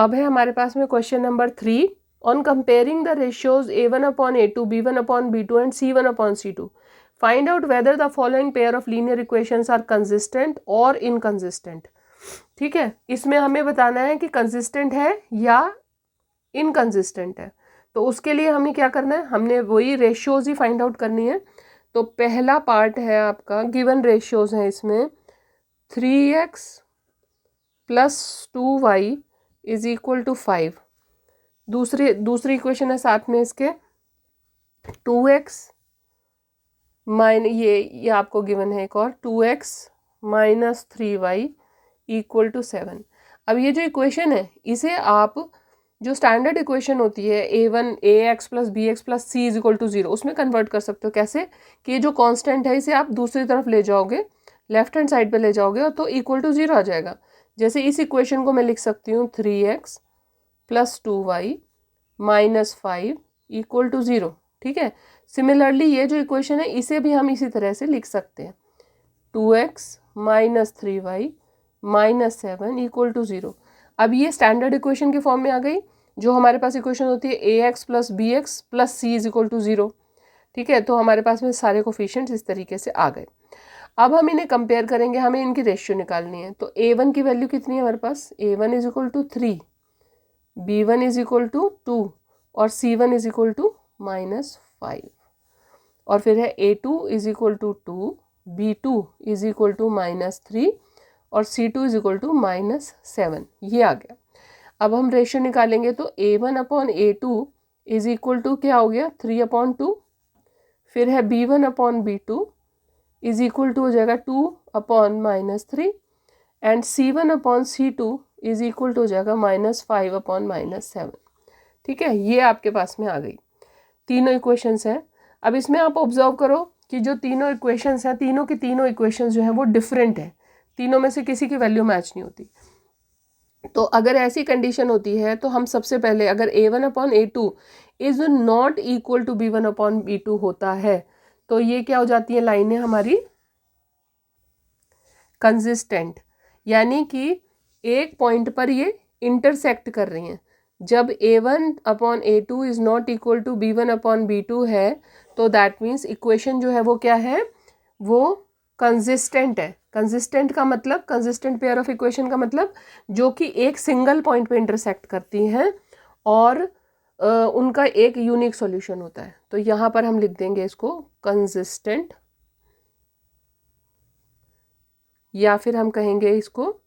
अब है हमारे पास में question number 3, on comparing the ratios A1/A2, B1/B2 and C1/C2 find out whether the following pair of linear equations are consistent और inconsistent. ठीक है, इसमें हमें बताना है कि कंसिस्टेंट है या इनकंसिस्टेंट है। तो उसके लिए हमें क्या करना है, हमने वही रेशियोज ही फाइंड आउट करनी है। तो पहला पार्ट है आपका, गिवन रेशियोज है इसमें 3x + 2y = 5। दूसरी इक्वेशन है साथ में इसके 2x ये आपको गिवन है एक और 2x - 3y = 7। अब ये जो इक्वेशन है इसे आप जो स्टैंडर्ड इक्वेशन होती है ax + bx + c = 0 उसमें कन्वर्ट कर सकते हो। कैसे कि ये जो कांस्टेंट है इसे आप दूसरी तरफ ले जाओगे, लेफ्ट हैंड साइड पे ले जाओगे तो = 0 आ जाएगा। जैसे इस इक्वेशन को मैं लिख सकती हूँ 3x + 2y - 5 = 0। ठीक है, सिमिलरली ये जो इक्वेशन है इसे भी हम इसी तरह से लिख सकते हैं 2x - 3y - 7 = 0। अब ये स्टैंडर्ड इक्वेशन के फॉर्म में आ गई। जो हमारे पास इक्वेशन होती है ax + bx + c = 0। ठीक है, तो हमारे पास में सारे कोफिशिएंट्स इस तरीके से आ गए। अब हम इन्हें कंपेयर करेंगे, हमें इनकी रेशियो निकालनी है। तो a1 की वैल्यू कितनी है हमारे पास, a1 = 3, b1 = 2 और c1 = -5। और फिर है a2 = 2, b2 = -3 और c2 = -7। ये आ गया। अब हम रेशियो निकालेंगे तो a1/a2 = क्या हो गया 3/2। फिर है b1/b2 हो जाएगा 2/-3 एंड c1/c2 हो जाएगा -5/-7। ठीक है, ये आपके पास में आ गई। तीनों इक्वेशंस हैं। अब इसमें आप ऑब्जर्व करो कि जो तीनों इक्वेशंस हैं, तीनों की तीनों इक्वेशंस जो हैं वो डिफरेंट है। तीनों में से किसी की वैल्यू मैच नहीं होती। तो अगर ऐसी कंडीशन होती है तो हम सबसे पहले अगर a1/a2 is not equal to b1/b2 होता है तो ये क्या हो जाती है लाइनें हमारी कंसिस्टेंट, यानी कि एक पॉइंट पर ये इंटरसेक्ट कर रही हैं। जब a1/a2 is not equal to b1/b2 है तो दैट मीन्स इक्वेशन जो है वो क्या है, वो कंसिस्टेंट है। कंसिस्टेंट का मतलब, कंसिस्टेंट पेयर ऑफ इक्वेशन का मतलब जो कि एक सिंगल पॉइंट पे इंटरसेक्ट करती हैं और उनका एक यूनिक सॉल्यूशन होता है। तो यहाँ पर हम लिख देंगे इसको कंसिस्टेंट, या फिर हम कहेंगे इसको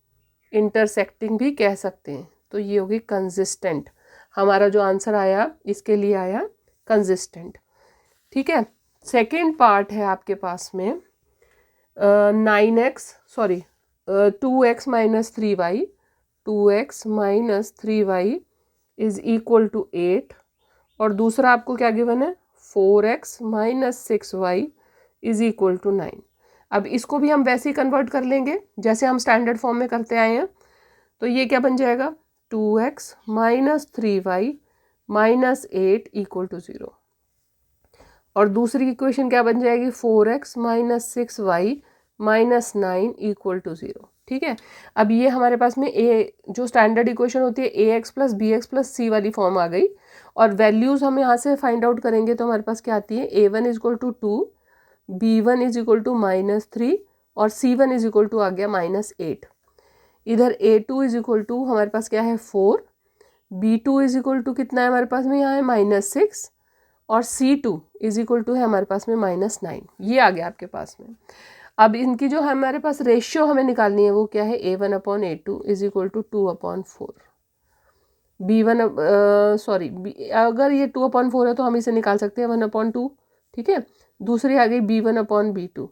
इंटरसेक्टिंग भी कह सकते हैं। तो ये होगी कंसिस्टेंट। हमारा जो आंसर आया इसके लिए आया कंसिस्टेंट। ठीक है, सेकेंड पार्ट है आपके पास में 2x - 3y, 2x - 3y = 8 और दूसरा आपको क्या गिवन है 4x - 6y = 9। अब इसको भी हम वैसे ही कन्वर्ट कर लेंगे जैसे हम स्टैंडर्ड फॉर्म में करते आए हैं। तो ये क्या बन जाएगा 2x - 3y - 8 = 0 और दूसरी इक्वेशन क्या बन जाएगी 4x - 6y - 9 = 0। ठीक है, अब ये हमारे पास में जो स्टैंडर्ड इक्वेशन होती है ax + bx + c वाली फॉर्म आ गई और वैल्यूज हम यहाँ से फाइंड आउट करेंगे तो हमारे पास क्या आती है a1 = 2, b1 = -3 और c1 आ गया -8। इधर a2 हमारे पास क्या है 4, b2 कितना है हमारे पास में यहाँ है -6 और c2 है हमारे पास में -9। ये आ गया आपके पास में। अब इनकी जो हमारे पास रेशियो हमें निकालनी है वो क्या है a1/a2 = 2/4। अगर ये 2/4 है तो हम इसे निकाल सकते हैं 1/2। ठीक है, दूसरी आ गई b1/b2,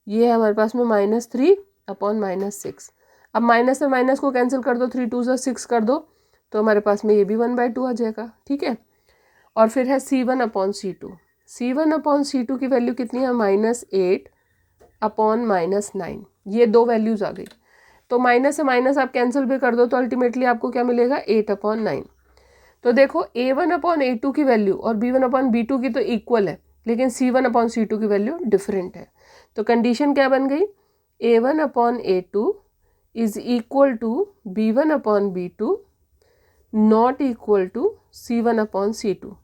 ये है हमारे पास में -3/-6। अब माइनस में माइनस को कैंसिल कर दो, 3 2 6 कर दो तो हमारे पास में ये भी 1/2 आ जाएगा। ठीक है, और फिर है c1/c2, c1/c2 की वैल्यू कितनी है -8/-9। ये दो वैल्यूज आ गई तो माइनस से माइनस आप कैंसिल भी कर दो तो अल्टीमेटली आपको क्या मिलेगा 8/9। तो देखो a1/a2 की वैल्यू और b1/b2 की तो इक्वल है लेकिन c1/c2 की वैल्यू डिफरेंट है। तो कंडीशन क्या बन गई a1/a2 = b1/b2 not equal to C1/C2।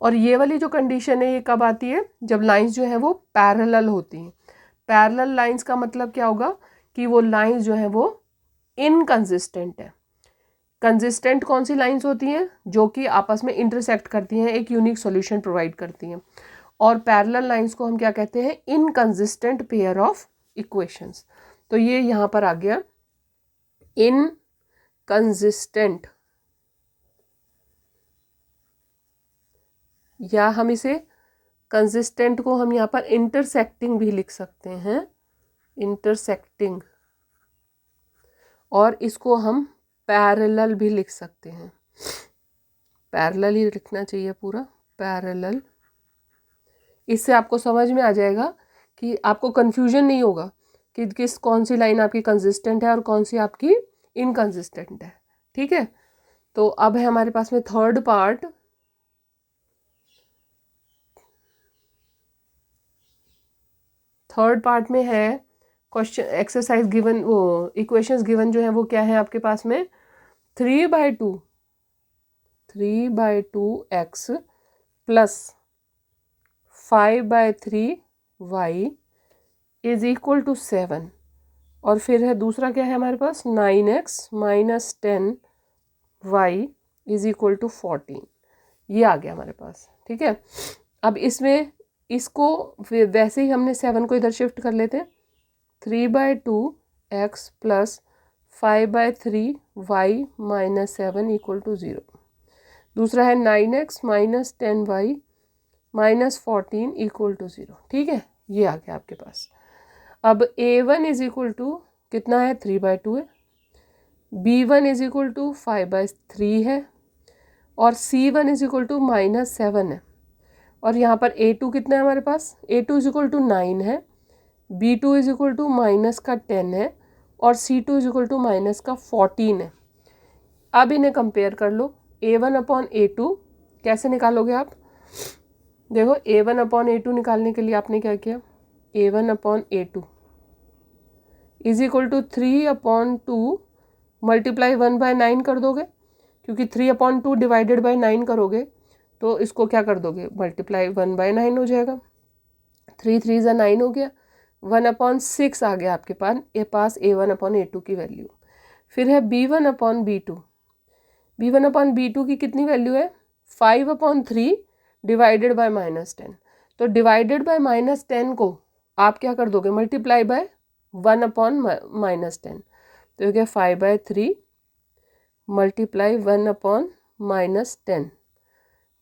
और ये वाली जो कंडीशन है ये कब आती है? जब लाइंस जो है वो पैरेलल होती हैं। पैरेलल लाइंस का मतलब क्या होगा कि वो लाइंस जो है वो इनकंसिस्टेंट है। कंसिस्टेंट कौन सी लाइंस होती हैं? जो कि आपस में इंटरसेक्ट करती हैं, एक यूनिक सॉल्यूशन प्रोवाइड करती हैं। और पैरेलल लाइंस को हम क्या कहते हैं? Inconsistent pair of equations. तो ये यहाँ पर आ गया इनकंसिस्टेंट, या हम इसे कंसिस्टेंट को हम यहाँ पर इंटरसेक्टिंग भी लिख सकते हैं, इंटरसेक्टिंग। और इसको हम पैरेलल भी लिख सकते हैं, पैरेलल ही लिखना चाहिए पूरा, पैरेलल। इससे आपको समझ में आ जाएगा कि आपको कंफ्यूजन नहीं होगा कि कौन सी लाइन आपकी कंसिस्टेंट है और कौन सी आपकी इनकंसिस्टेंट है। ठीक है, तो अब है हमारे पास में थर्ड पार्ट। थर्ड पार्ट में है क्वेश्चन एक्सरसाइज गिवन, वो इक्वेशंस गिवन जो है वो क्या है आपके पास में? 3/2x plus 5/3y is equal to 7। और फिर है दूसरा क्या है हमारे पास? 9x minus 10y is equal to 14। ये आ गया हमारे पास। ठीक है, अब इसमें इसको वैसे ही हमने 7 को इधर शिफ्ट कर लेते हैं। 3/2x plus 5/3y minus 7 equal to 0। दूसरा है 9x minus 10y minus 14 equal to 0। ठीक है, ये आ गया आपके पास। अब a1 इज इक्वल टू कितना है? 3/2 है। b1 इज इक्वल टू 5/3 है। और c1 is equal to minus 7 है। और यहाँ पर a2 कितना है हमारे पास? a2 इज इक्वल टू 9 है। b2 is equal to minus का 10 है। और c2 is equal to minus का 14 है। अब इन्हें कंपेयर कर लो। a1/a2 कैसे निकालोगे आप? देखो, a1/a2 निकालने के लिए आपने क्या किया? a1/a2 is equal to 3/2 multiply 1/9 कर दोगे, क्योंकि 3/2 डिवाइडेड बाई 9 करोगे तो इसको क्या कर दोगे? मल्टीप्लाई 1/9 हो जाएगा। 3 3 ज़ा 9 हो गया। 1/6 आ गया आपके पास a1/a2 की वैल्यू। फिर है b1/b2। b1/b2 की कितनी वैल्यू है? 5/3 डिवाइडेड बाय -10। तो डिवाइडेड बाय -10 को आप क्या कर दोगे? Multiply by 1/-10। तो ये 5/3 मल्टीप्लाई 1/-10।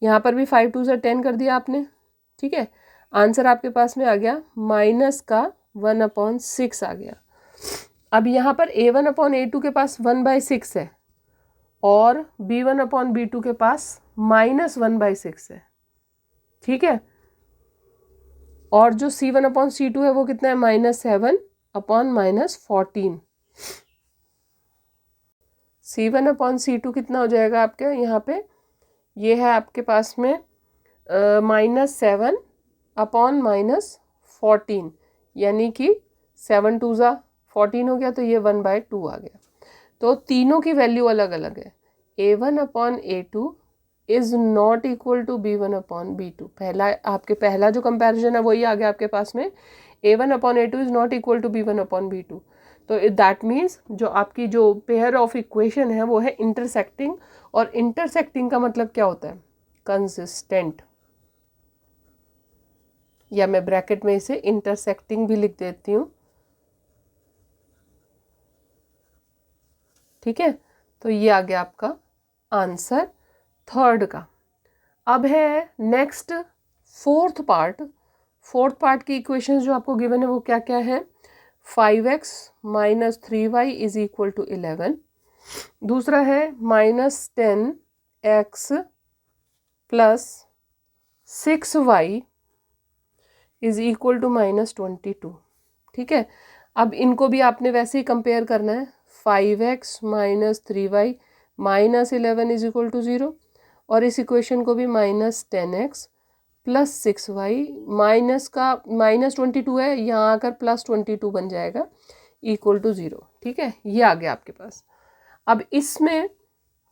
यहाँ पर भी 5 2 से 10 कर दिया आपने। ठीक है, आंसर आपके पास में आ गया माइनस का 1/6 आ गया। अब यहाँ पर a1/a2 के पास 1/6 है और b1/b2 के पास -1/6 है। ठीक है, और जो c1/c2 है वो कितना है? -7/-14। c1/c2 कितना हो जाएगा आपके यहाँ पे? ये है आपके पास में -7/-14, यानी कि 7 2 ज़ा 14 हो गया, तो ये 1/2 आ गया। तो तीनों की वैल्यू अलग अलग है। a1/a2 is not equal to b1/b2। पहला जो कंपैरिजन है वही आ गया आपके पास में। a1/a2 is not equal to b1/b2। तो दैट मीन्स जो आपकी जो पेयर ऑफ इक्वेशन है वो है इंटरसेक्टिंग। और इंटरसेक्टिंग का मतलब क्या होता है? कंसिस्टेंट, या मैं ब्रैकेट में इसे इंटरसेक्टिंग भी लिख देती हूँ। ठीक है, तो ये आ गया आपका आंसर थर्ड का। अब है next fourth part. Fourth part की इक्वेशंस जो आपको गिवन है वो क्या क्या है? 5x minus 3y is equal to 11। दूसरा है -10x plus 6y is equal to -22। ठीक है, अब इनको भी आपने वैसे ही कंपेयर करना है। 5x minus 3y minus 11 is equal to 0। और इस इक्वेशन को भी -10x प्लस 6y माइनस का -22 है, यहाँ आकर +22 बन जाएगा इक्वल टू 0। ठीक है, ये आ गया आपके पास। अब इसमें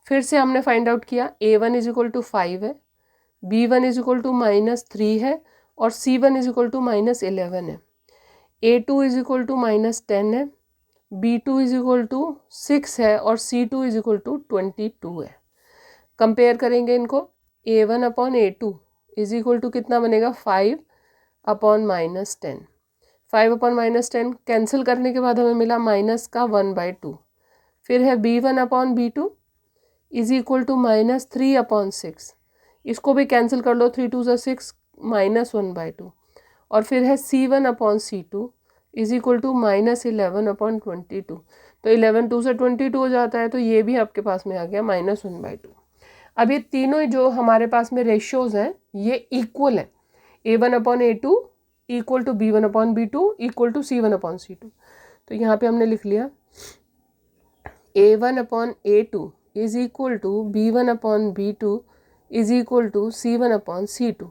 फिर से हमने फाइंड आउट किया, A1 इज इक्वल टू 5 है, B1 इज इक्वल टू -3 है और C1 इज इक्वल टू -11 है, A2 इज इक्वल टू -10 है, B2 इज इक्वल टू 6 है और C2 इज इक्वल टू 22 है। कंपेयर करेंगे इनको, A1 upon A2 is equal to कितना बनेगा, 5 अपॉन -10, 5 अपॉन -10 कैंसिल करने के बाद हमें मिला माइनस का 1/2। फिर है B1 upon B2 is equal to -3 upon 6, इसको भी कैंसिल कर लो, 3 2 6 -1/2। और फिर है C1 upon C2 is equal to -11 upon 22, तो 11 2 से 22 हो जाता है, तो ये भी आपके पास में आ गया -1/2। अब ये तीनों जो हमारे पास में रेशियोज हैं ये इक्वल है, A1 upon A2 equal to B1 upon B2 equal to C1 upon C2। तो यहाँ पे हमने लिख लिया A1 upon A2 is equal to B1 upon B2 is equal to C1 upon C2।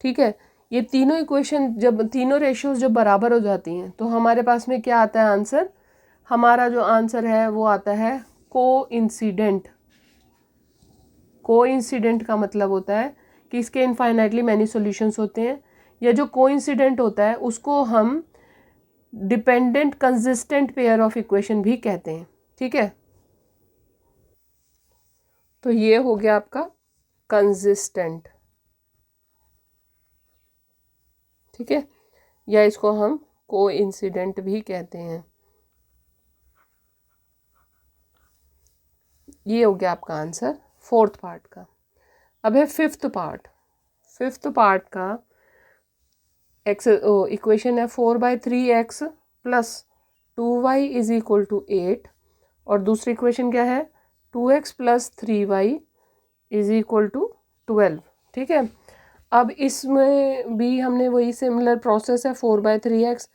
ठीक है, ये तीनों इक्वेशन जब तीनों रेशियोज जब बराबर हो जाती हैं तो हमारे पास में क्या आता है आंसर, हमारा जो आंसर है वो आता है कोइंसिडेंट। कोइंसिडेंट का मतलब होता है कि इसके इनफाइनाइटली मैनी सॉल्यूशंस होते हैं, या जो कोइंसिडेंट होता है उसको हम dependent consistent pair of equation भी कहते हैं। ठीक है, तो ये हो गया आपका कंसिस्टेंट। ठीक है, या इसको हम कोइंसिडेंट भी कहते हैं। ये हो गया आपका आंसर फोर्थ पार्ट का। अब है फिफ्थ पार्ट। फिफ्थ पार्ट का एक्स इक्वेशन है 4/3x plus 2y is equal to 8, और दूसरी इक्वेशन क्या है 2x plus 3y is equal to 12। ठीक है, अब इसमें भी हमने वही सिमिलर प्रोसेस है, 4/3x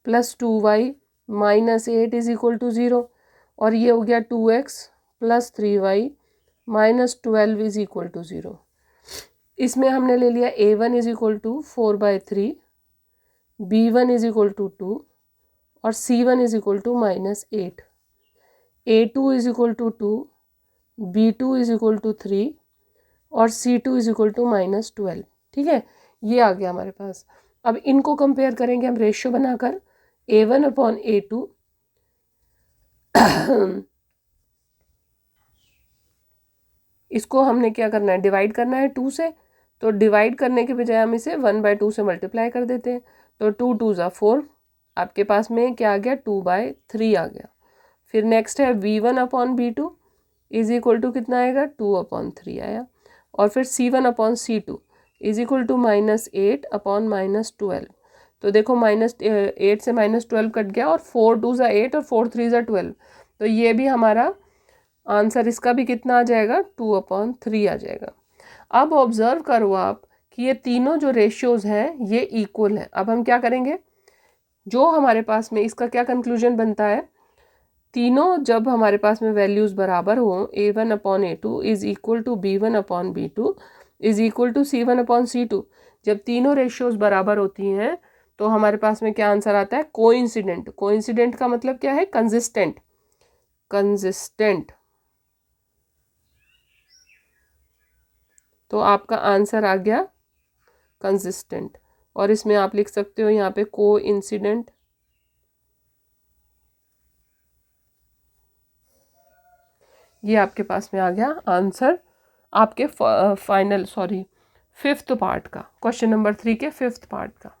plus 2y minus 8 is equal to 0, और ये हो गया 2x plus 3y minus 12 is equal to 0। इसमें हमने ले लिया A1 is equal to 4/3, B1 is equal to 2 और C1 is equal to -8, A2 is equal to 2, B2 is equal to 3 और C2 इज इक्वल टू -12। ठीक है, ये आ गया हमारे पास। अब इनको कंपेयर करेंगे हम रेशियो बनाकर, A1 अपॉन A2 इसको हमने क्या करना है, डिवाइड करना है 2 से, तो डिवाइड करने के बजाय हम इसे 1/2 से मल्टीप्लाई कर देते हैं, तो 2 2 ज़ा 4, आपके पास में क्या आ गया 2/3 आ गया। फिर नेक्स्ट है V1 upon B2 is equal to कितना आएगा 2/3 आया, और फिर C1 upon C2 is equal to -8 upon -12, तो देखो -8 से -12 कट गया, और 4 2 ज़ा 8 और 4 3 ज़ा 12, तो ये भी हमारा आंसर इसका भी कितना आ जाएगा 2/3 आ जाएगा। अब ऑब्जर्व करो आप कि ये तीनों जो रेशियोज हैं ये इक्वल हैं। अब हम क्या करेंगे, जो हमारे पास में इसका क्या कंक्लूजन बनता है, तीनों जब हमारे पास में वैल्यूज़ बराबर हों, A1 upon A2 is equal to B1 upon B2 is equal to C1 upon C2, जब तीनों रेशियोज बराबर होती हैं तो हमारे पास में क्या आंसर आता है, कोइंसिडेंट। कोइंसिडेंट का मतलब क्या है, कंसिस्टेंट। कंसिस्टेंट, तो आपका आंसर आ गया कंसिस्टेंट, और इसमें आप लिख सकते हो यहाँ पे कोइंसिडेंट। ये आपके पास में आ गया आंसर आपके फिफ्थ पार्ट का, क्वेश्चन नंबर 3 के फिफ्थ पार्ट का।